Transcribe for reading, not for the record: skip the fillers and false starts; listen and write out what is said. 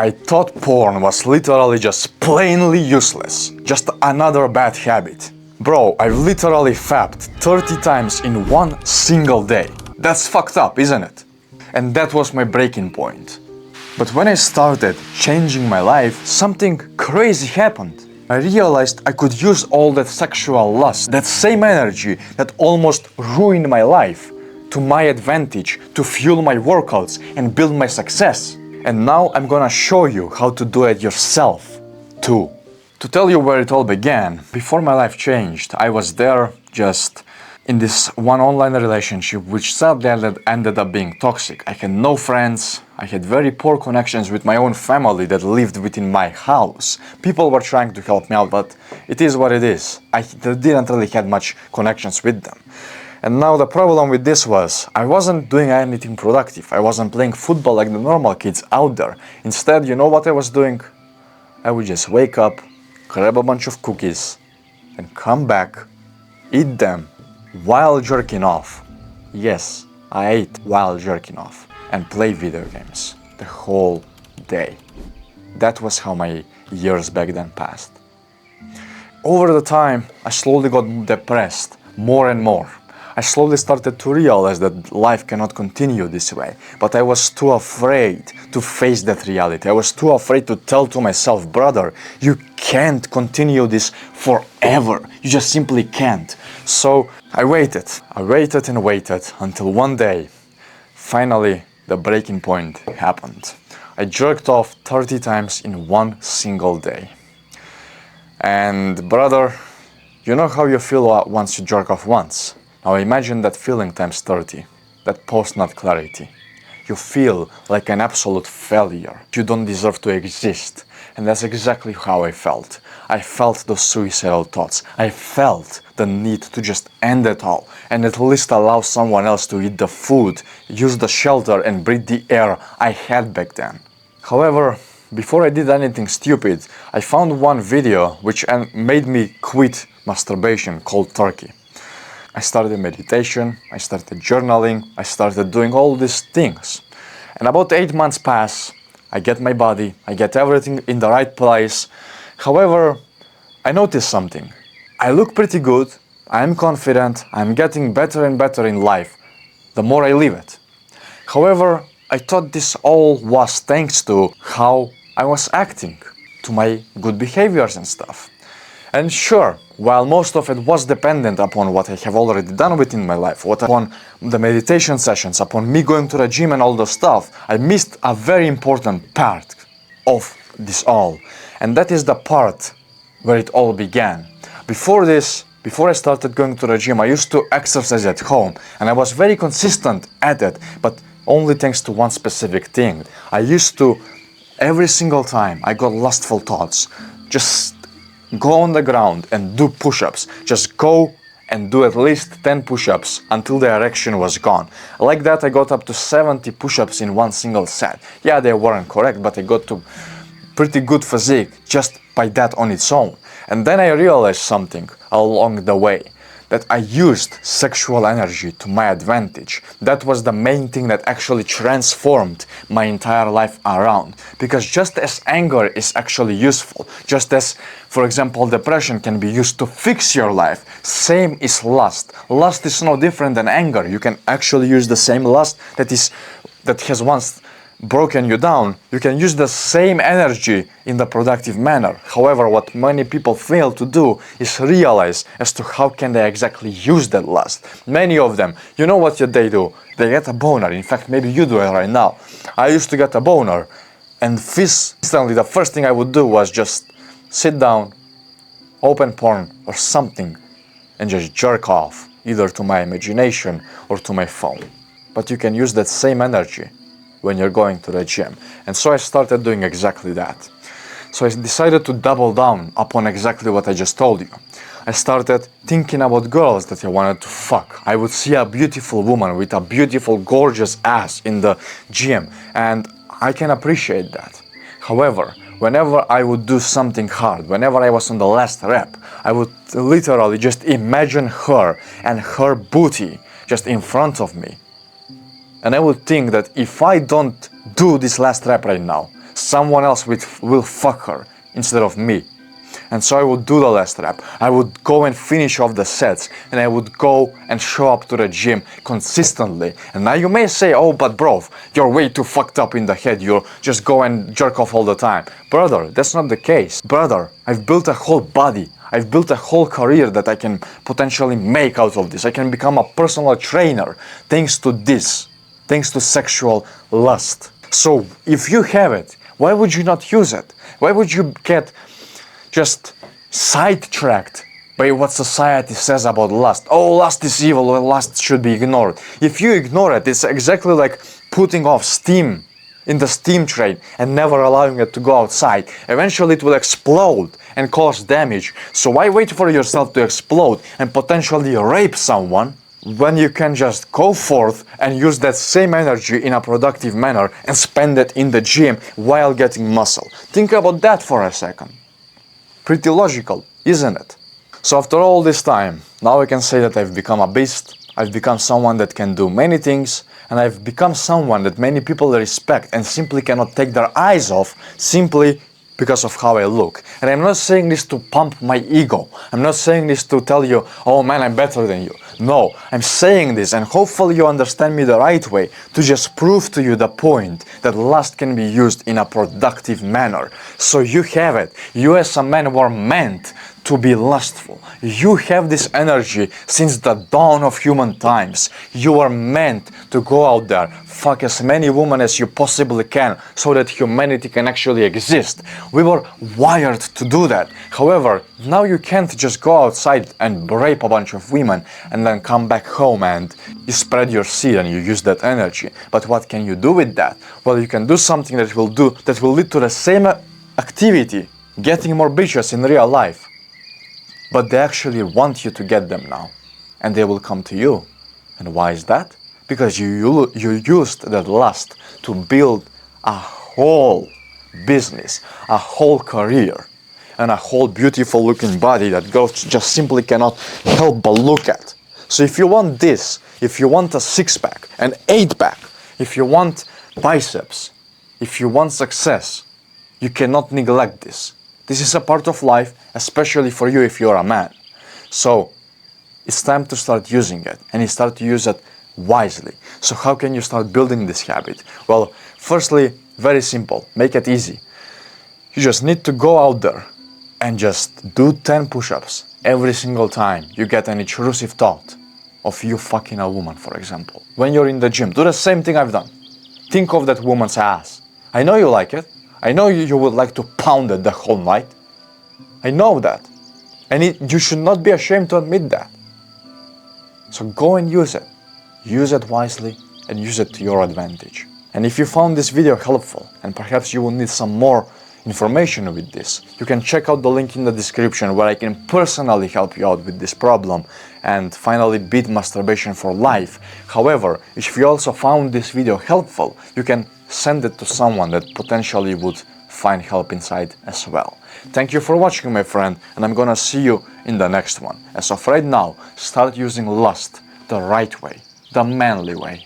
I thought porn was literally just plainly useless, just another bad habit. Bro, I've literally fapped 30 times in one single day. That's fucked up, isn't it? And that was my breaking point. But when I started changing my life, something crazy happened. I realized I could use all that sexual lust, that same energy that almost ruined my life, to my advantage, to fuel my workouts and build my success. And now I'm gonna show you how to do it yourself, too. To tell you where it all began, before my life changed, I was there just in this one online relationship which sadly ended up being toxic. I had no friends, I had very poor connections with my own family that lived within my house. People were trying to help me out, but it is what it is. I didn't really have much connections with them. And now the problem with this was, I wasn't doing anything productive. I wasn't playing football like the normal kids out there. Instead, you know what I was doing? I would just wake up, grab a bunch of cookies, and come back, eat them, while jerking off. Yes, I ate while jerking off, and play video games the whole day. That was how my years back then passed. Over the time, I slowly got depressed more and more. I slowly started to realize that life cannot continue this way, but I was too afraid to face that reality. I was too afraid to tell to myself, brother, you can't continue this forever. You just simply can't. So I waited and waited until one day, finally, the breaking point happened. I jerked off 30 times in one single day. And brother, you know how you feel once you jerk off once? Now imagine that feeling times 30, that post-nut clarity. You feel like an absolute failure. You don't deserve to exist. And that's exactly how I felt. I felt those suicidal thoughts. I felt the need to just end it all and at least allow someone else to eat the food, use the shelter and breathe the air I had back then. However, before I did anything stupid, I found one video which made me quit masturbation called Turkey. I started meditation, I started journaling, I started doing all these things. And about 8 months pass, I get my body, I get everything in the right place. However, I noticed something. I look pretty good, I'm confident, I'm getting better and better in life, the more I live it. However, I thought this all was thanks to how I was acting, to my good behaviors and stuff. And sure, while most of it was dependent upon what I have already done within my life, upon the meditation sessions, upon me going to the gym and all the stuff, I missed a very important part of this all. And that is the part where it all began. Before I started going to the gym, I used to exercise at home and I was very consistent at it, but only thanks to one specific thing. I used to, every single time I got lustful thoughts, just go on the ground and do push-ups. Just go and do at least 10 push-ups until the erection was gone. Like that I got up to 70 push-ups in one single set. Yeah, they weren't correct, but I got to pretty good physique just by that on its own. And then I realized something along the way, that I used sexual energy to my advantage. That was the main thing that actually transformed my entire life around. Because just as anger is actually useful, just as, for example, depression can be used to fix your life, same is lust. Lust is no different than anger. You can actually use the same lust that has once broken you down. You can use the same energy in the productive manner. However, what many people fail to do is realize as to how can they exactly use that lust. Many of them, you know what they do? They get a boner. In fact, maybe you do it right now. I used to get a boner, and instantly the first thing I would do was just sit down, open porn or something, and just jerk off, either to my imagination or to my phone. But you can use that same energy when you're going to the gym. And so I started doing exactly that. So I decided to double down upon exactly what I just told you. I started thinking about girls that I wanted to fuck. I would see a beautiful woman with a beautiful, gorgeous ass in the gym, and I can appreciate that. However, whenever I would do something hard, whenever I was on the last rep, I would literally just imagine her and her booty just in front of me. And I would think that if I don't do this last rep right now, someone else will fuck her instead of me. And so I would do the last rep. I would go and finish off the sets, and I would go and show up to the gym consistently. And now you may say, oh, but bro, you're way too fucked up in the head. You just go and jerk off all the time. Brother, that's not the case. Brother, I've built a whole body. I've built a whole career that I can potentially make out of this. I can become a personal trainer thanks to this, thanks to sexual lust. So if you have it, why would you not use it? Why would you get just sidetracked by what society says about lust? Oh, lust is evil, lust should be ignored. If you ignore it, it's exactly like putting off steam in the steam train and never allowing it to go outside. Eventually it will explode and cause damage. So why wait for yourself to explode and potentially rape someone when you can just go forth and use that same energy in a productive manner and spend it in the gym while getting muscle? Think about that for a second. Pretty logical, isn't it? So after all this time, now I can say that I've become a beast, I've become someone that can do many things, and I've become someone that many people respect and simply cannot take their eyes off simply because of how I look. And I'm not saying this to pump my ego. I'm not saying this to tell you, oh man, I'm better than you. No, I'm saying this, and hopefully you understand me the right way, to just prove to you the point that lust can be used in a productive manner. So you have it. You as a man were meant to be lustful. You have this energy since the dawn of human times. You are meant to go out there, fuck as many women as you possibly can so that humanity can actually exist. We were wired to do that. However, now you can't just go outside and rape a bunch of women and then come back home and you spread your seed and you use that energy. But what can you do with that? Well, you can do something that will lead to the same activity, getting more bitches in real life. But they actually want you to get them now, and they will come to you. And why is that? Because you used that lust to build a whole business, a whole career, and a whole beautiful looking body that girls just simply cannot help but look at. So if you want this, if you want a six-pack, an eight-pack, if you want biceps, if you want success, you cannot neglect this. This is a part of life, especially for you if you're a man. So it's time to start using it, and you start to use it wisely. So how can you start building this habit? Well, firstly, very simple, make it easy. You just need to go out there and just do 10 push-ups every single time you get an intrusive thought of you fucking a woman, for example. When you're in the gym, do the same thing I've done. Think of that woman's ass. I know you like it. I know you would like to pound it the whole night. I know that. And you should not be ashamed to admit that. So go and use it. Use it wisely and use it to your advantage. And if you found this video helpful, and perhaps you will need some more information with this, you can check out the link in the description where I can personally help you out with this problem and finally beat masturbation for life. However, if you also found this video helpful, you can send it to someone that potentially would find help inside as well. Thank you for watching, my friend, and I'm gonna see you in the next one. As of right now, start using lust the right way, the manly way.